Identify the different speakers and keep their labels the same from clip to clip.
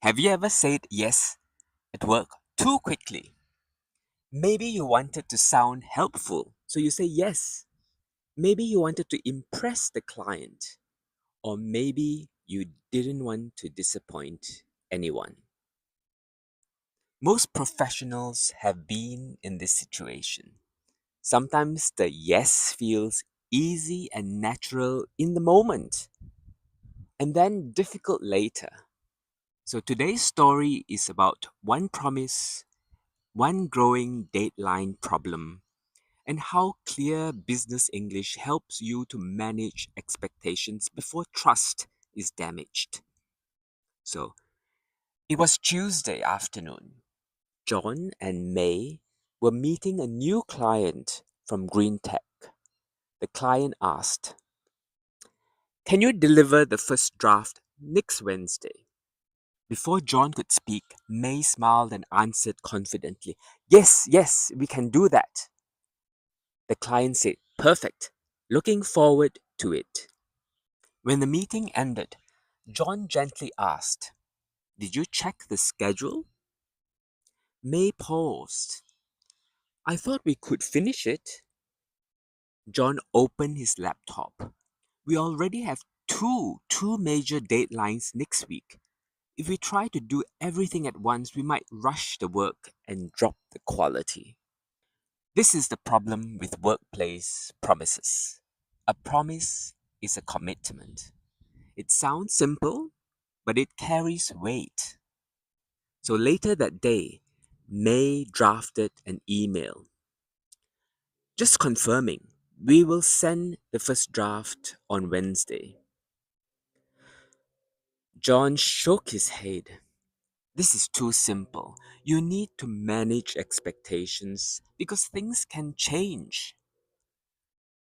Speaker 1: Have you ever said yes at work too quickly? Maybe you wanted to sound helpful, so you say yes. Maybe you wanted to impress the client, or maybe you didn't want to disappoint anyone. Most professionals have been in this situation. Sometimes the yes feels easy and natural in the moment, and then difficult later. So today's story is about one promise, one growing deadline problem, and how clear business English helps you to manage expectations before trust is damaged. So, it was Tuesday afternoon. John and May were meeting a new client from Green Tech. The client asked, "Can you deliver the first draft next Wednesday?" Before John could speak, May smiled and answered confidently, "Yes, yes, we can do that." The client said, "Perfect. Looking forward to it." When the meeting ended, John gently asked, "Did you check the schedule?" May paused. "I thought we could finish it." John opened his laptop. "We already have two major deadlines next week. If we try to do everything at once, we might rush the work and drop the quality." This is the problem with workplace promises. A promise is a commitment. It sounds simple, but it carries weight. So later that day, May drafted an email just confirming we will send the first draft on Wednesday. John shook his head. "This is too simple. You need to manage expectations because things can change."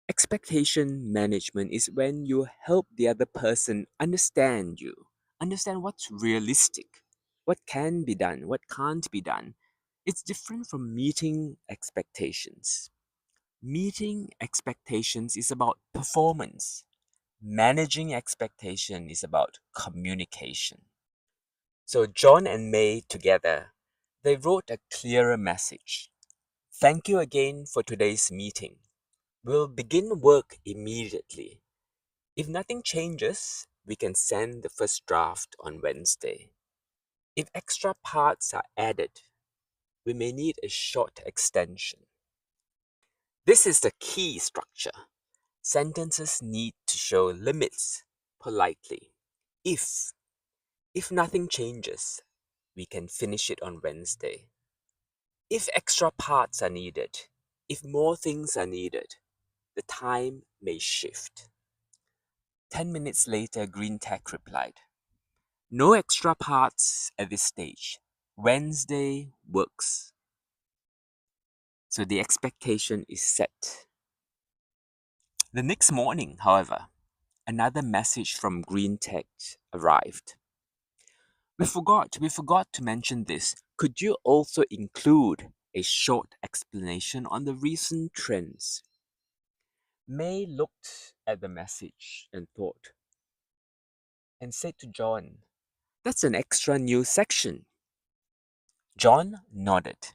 Speaker 1: Expectation management is when you help the other person understand you, understand what's realistic, what can be done, what can't be done. It's different from meeting expectations. Meeting expectations is about performance. Managing expectation is about communication. So John and May together, they wrote a clearer message. "Thank you again for today's meeting. We'll begin work immediately. If nothing changes, we can send the first draft on Wednesday. If extra parts are added, we may need a short extension." This is the key structure. Sentences need to show limits politely. If if nothing changes, we can finish it on Wednesday. If extra parts are needed, if more things are needed, the time may shift. 10 minutes later, Green Tech replied, "No extra parts at this stage. Wednesday works." So the expectation is set. The next morning, however, another message from Green Tech arrived. We forgot to mention this. Could you also include a short explanation on the recent trends?" May looked at the message and thought, and said to John, "That's an extra new section." John nodded.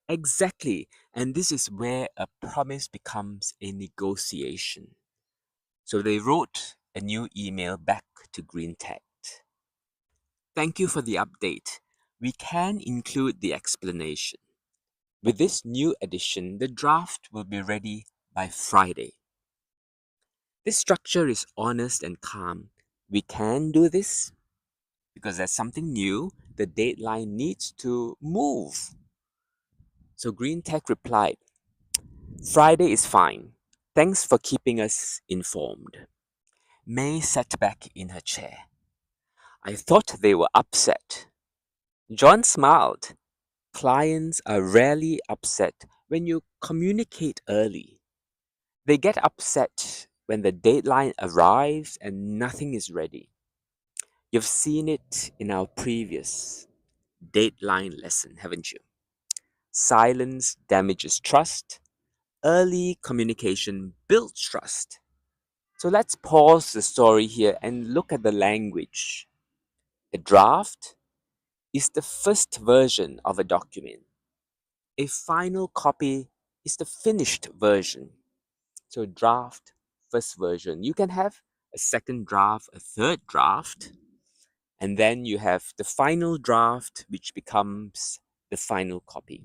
Speaker 1: Exactly, and this is where a promise becomes a negotiation. So they wrote a new email back to Green Tech. "Thank you for the update. We can include the explanation. With this new addition, the draft will be ready by Friday." This structure is honest and calm. We can do this because there's something new. The deadline needs to move. So Green Tech replied, "Friday is fine. Thanks for keeping us informed." May sat back in her chair. "I thought they were upset." John smiled. Clients are rarely upset when you communicate early. They get upset when the deadline arrives and nothing is ready. You've seen it in our previous deadline lesson, haven't you? Silence damages trust. Early communication builds trust. So let's pause the story here and look at the language. A draft, is the first version of a document. A final copy is the finished version. So, draft, first version. You can have a second draft, a third draft, and then you have the final draft, which becomes the final copy.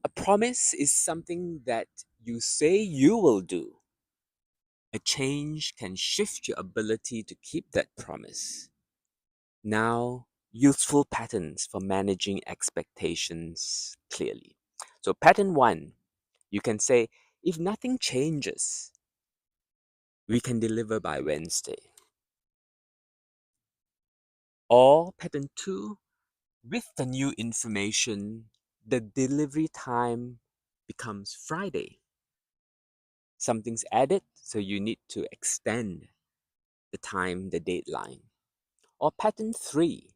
Speaker 1: A promise is something that you say you will do. A change can shift your ability to keep that promise. Now, useful patterns for managing expectations clearly. So, pattern one, you can say, if nothing changes, we can deliver by Wednesday. Or pattern two, with the new information, the delivery time becomes Friday. Something's added, so you need to extend the time, the deadline. Or pattern three,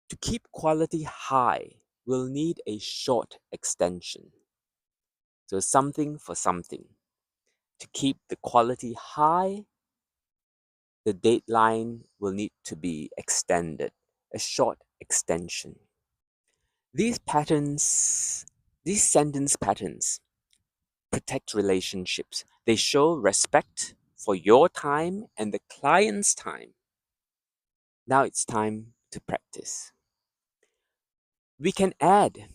Speaker 1: to keep quality high, we'll need a short extension. So something for something. To keep the quality high, the deadline will need to be extended, a short extension. These patterns, these sentence patterns, protect relationships. They show respect for your time and the client's time. Now it's time to practice. We can add,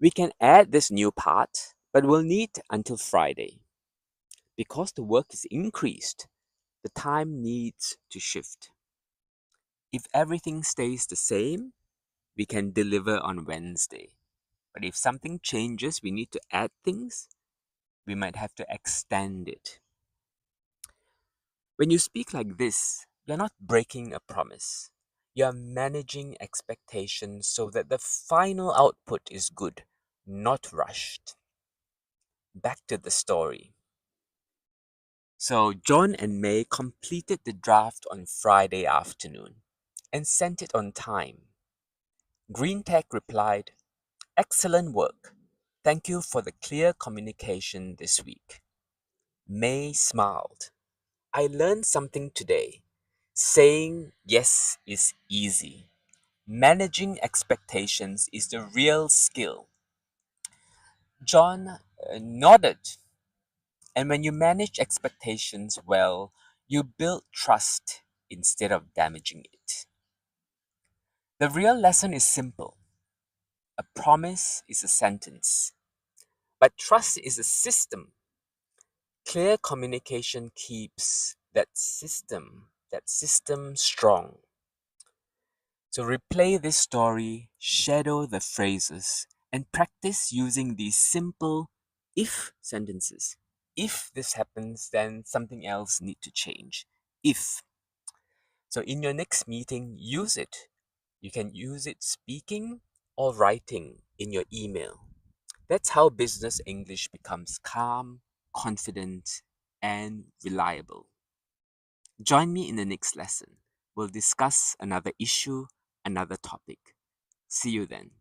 Speaker 1: we can add this new part, but we'll need until Friday. Because the work is increased, the time needs to shift. If everything stays the same, we can deliver on Wednesday. But if something changes, we need to add things, we might have to extend it. When you speak like this, you're not breaking a promise. You're managing expectations so that the final output is good, not rushed. Back to the story. So, John and May completed the draft on Friday afternoon and sent it on time. GreenTech replied, "Excellent work. Thank you for the clear communication this week." May smiled. "I learned something today. Saying yes is easy. Managing expectations is the real skill." John nodded. And when you manage expectations well, you build trust instead of damaging it. The real lesson is simple. A promise is a sentence, but trust is a system. Clear communication keeps that system strong. So replay this story, shadow the phrases, and practice using these simple if sentences. If this happens, then something else need to change. If. So in your next meeting, use it. You can use it speaking or writing in your email. That's how business English becomes calm, confident, and reliable. Join me in the next lesson. We'll discuss another issue, another topic. See you then.